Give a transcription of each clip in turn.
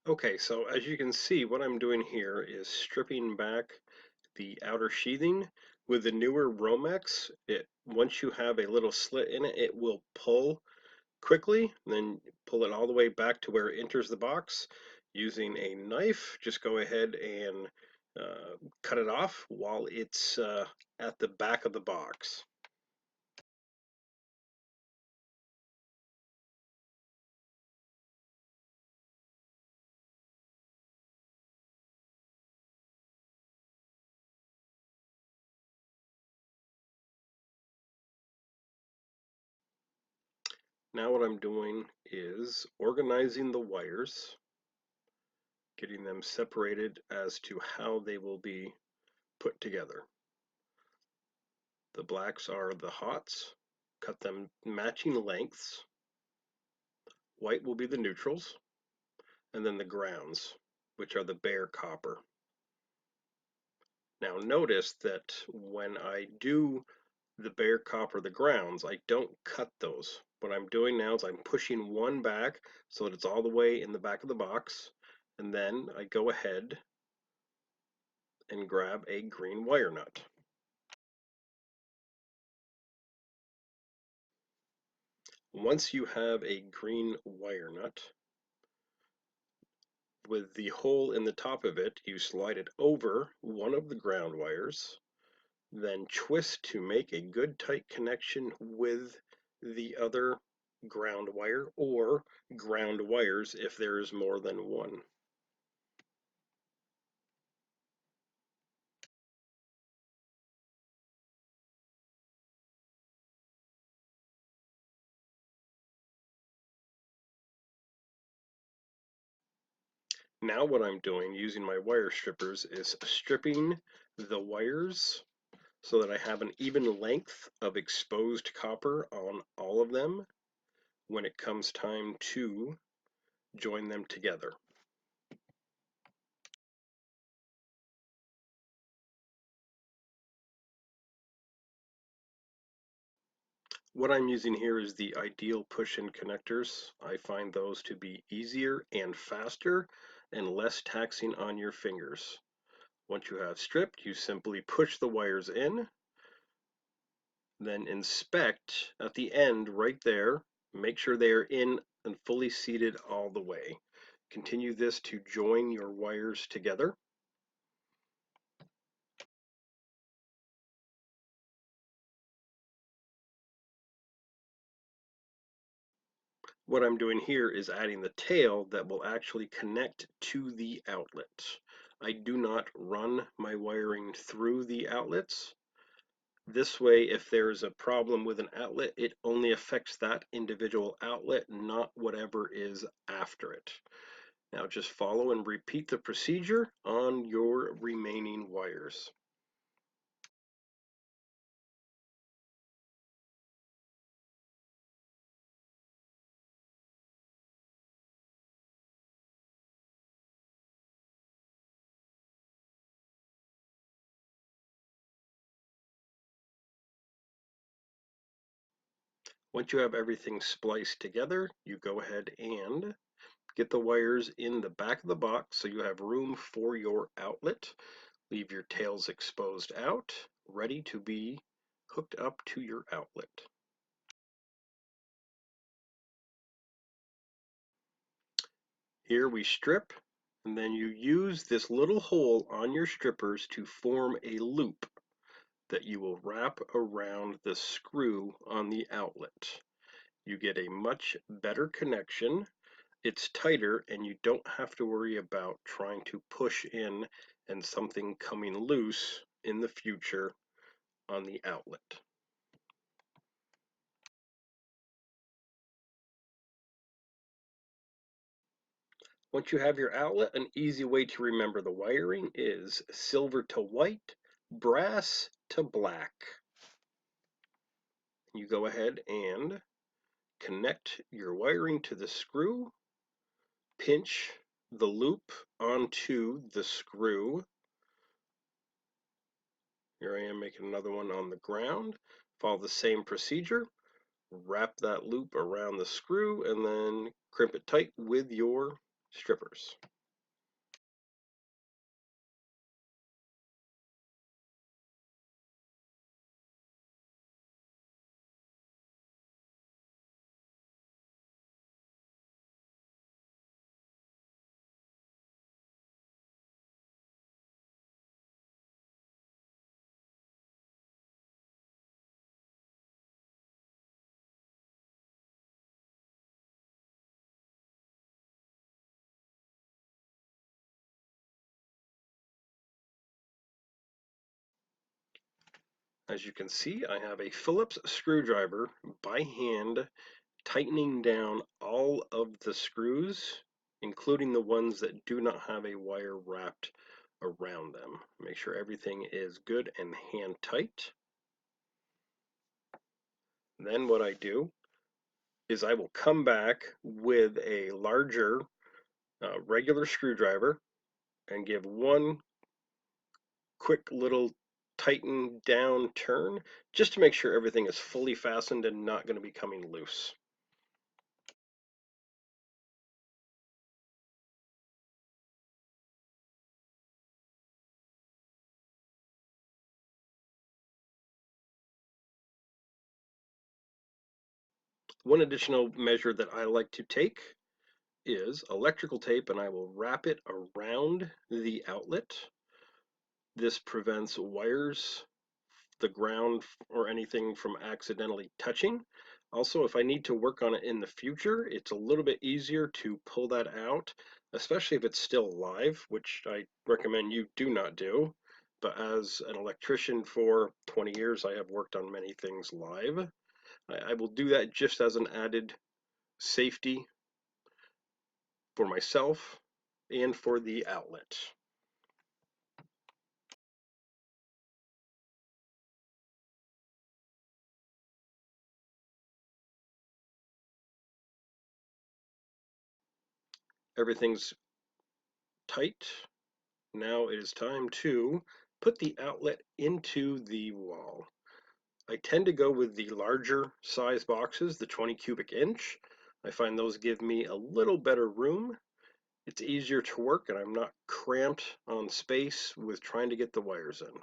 Okay, so as you can see, what I'm doing here is stripping back the outer sheathing. With the newer Romex, once you have a little slit in it, it will pull quickly, and then pull it all the way back to where it enters the box. Using a knife, just go ahead and cut it off while it's at the back of the box. Now what I'm doing is organizing the wires, getting them separated as to how they will be put together. The blacks are the hots, cut them matching lengths. White will be the neutrals, and then the grounds, which are the bare copper. Now notice that when I do the bare copper, the grounds, I don't cut those. What I'm doing now is I'm pushing one back so that it's all the way in the back of the box, and then I go ahead and grab a green wire nut. Once you have a green wire nut, with the hole in the top of it, you slide it over one of the ground wires, then twist to make a good tight connection with the other ground wire or ground wires if there is more than one. Now what I'm doing using my wire strippers is stripping the wires so that I have an even length of exposed copper on all of them when it comes time to join them together. What I'm using here is the ideal push-in connectors. I find those to be easier and faster and less taxing on your fingers. Once you have stripped, you simply push the wires in, then inspect at the end right there. Make sure they are in and fully seated all the way. Continue this to join your wires together. What I'm doing here is adding the tail that will actually connect to the outlet. I do not run my wiring through the outlets. This way, if there is a problem with an outlet, it only affects that individual outlet, not whatever is after it. Now just follow and repeat the procedure on your remaining wires. Once you have everything spliced together, you go ahead and get the wires in the back of the box so you have room for your outlet. Leave your tails exposed out, ready to be hooked up to your outlet. Here we strip, and then you use this little hole on your strippers to form a loop that you will wrap around the screw on the outlet. You get a much better connection. It's tighter and you don't have to worry about trying to push in and something coming loose in the future on the outlet. Once you have your outlet, an easy way to remember the wiring is silver to white, brass to black. You go ahead and connect your wiring to the screw, pinch the loop onto the screw. Here I am making another one on the ground. Follow the same procedure, wrap that loop around the screw, and then crimp it tight with your strippers. As you can see, I have a Phillips screwdriver by hand tightening down all of the screws, including the ones that do not have a wire wrapped around them. Make sure everything is good and hand tight. Then what I do is I will come back with a larger regular screwdriver and give one quick little tighten down turn just to make sure everything is fully fastened and not going to be coming loose. One additional measure that I like to take is electrical tape, and I will wrap it around the outlet. This prevents wires, the ground, or anything from accidentally touching. Also, if I need to work on it in the future, it's a little bit easier to pull that out, especially if it's still live, which I recommend you do not do. But as an electrician for 20 years, I have worked on many things live. I will do that just as an added safety for myself and for the outlet. Everything's tight. Now it is time to put the outlet into the wall. I tend to go with the larger size boxes, the 20 cubic inch. I find those give me a little better room. It's easier to work and I'm not cramped on space with trying to get the wires in.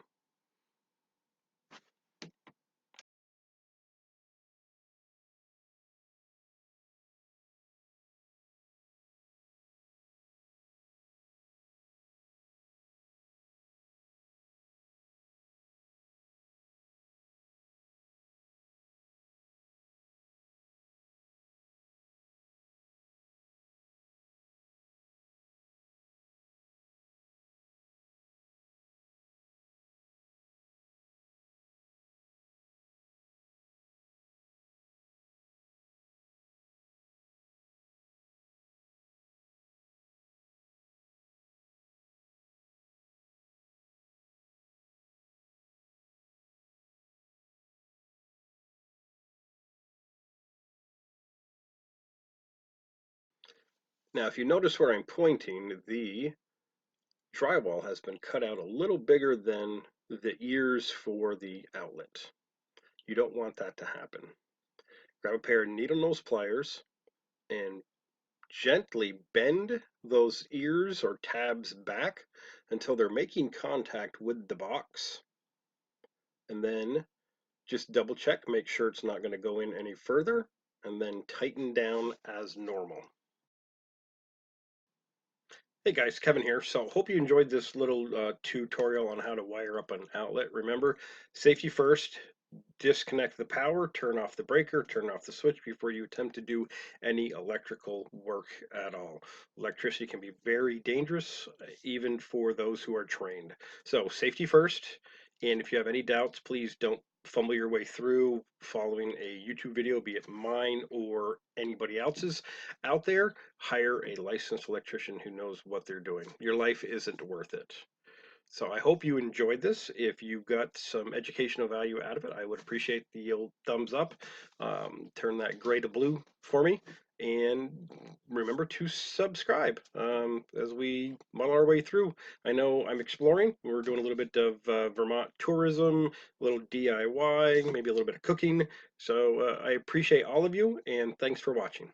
Now, if you notice where I'm pointing, the drywall has been cut out a little bigger than the ears for the outlet. You don't want that to happen. Grab a pair of needle nose pliers and gently bend those ears or tabs back until they're making contact with the box. And then just double check, make sure it's not going to go in any further, and then tighten down as normal. Hey guys, Kevin here. So hope you enjoyed this little tutorial on how to wire up an outlet. Remember, safety first, disconnect the power, turn off the breaker, turn off the switch before you attempt to do any electrical work at all. Electricity can be very dangerous, even for those who are trained. So safety first, and if you have any doubts, please don't fumble your way through following a YouTube video, be it mine or anybody else's out there. Hire a licensed electrician who knows what they're doing. Your life isn't worth it. So I hope you enjoyed this. If you got some educational value out of it, I would appreciate the old thumbs up. Turn that gray to blue for me. and remember to subscribe as we muddle our way through. I know I'm exploring. We're doing a little bit of Vermont tourism, a little DIY, maybe a little bit of cooking. So I appreciate all of you, and thanks for watching.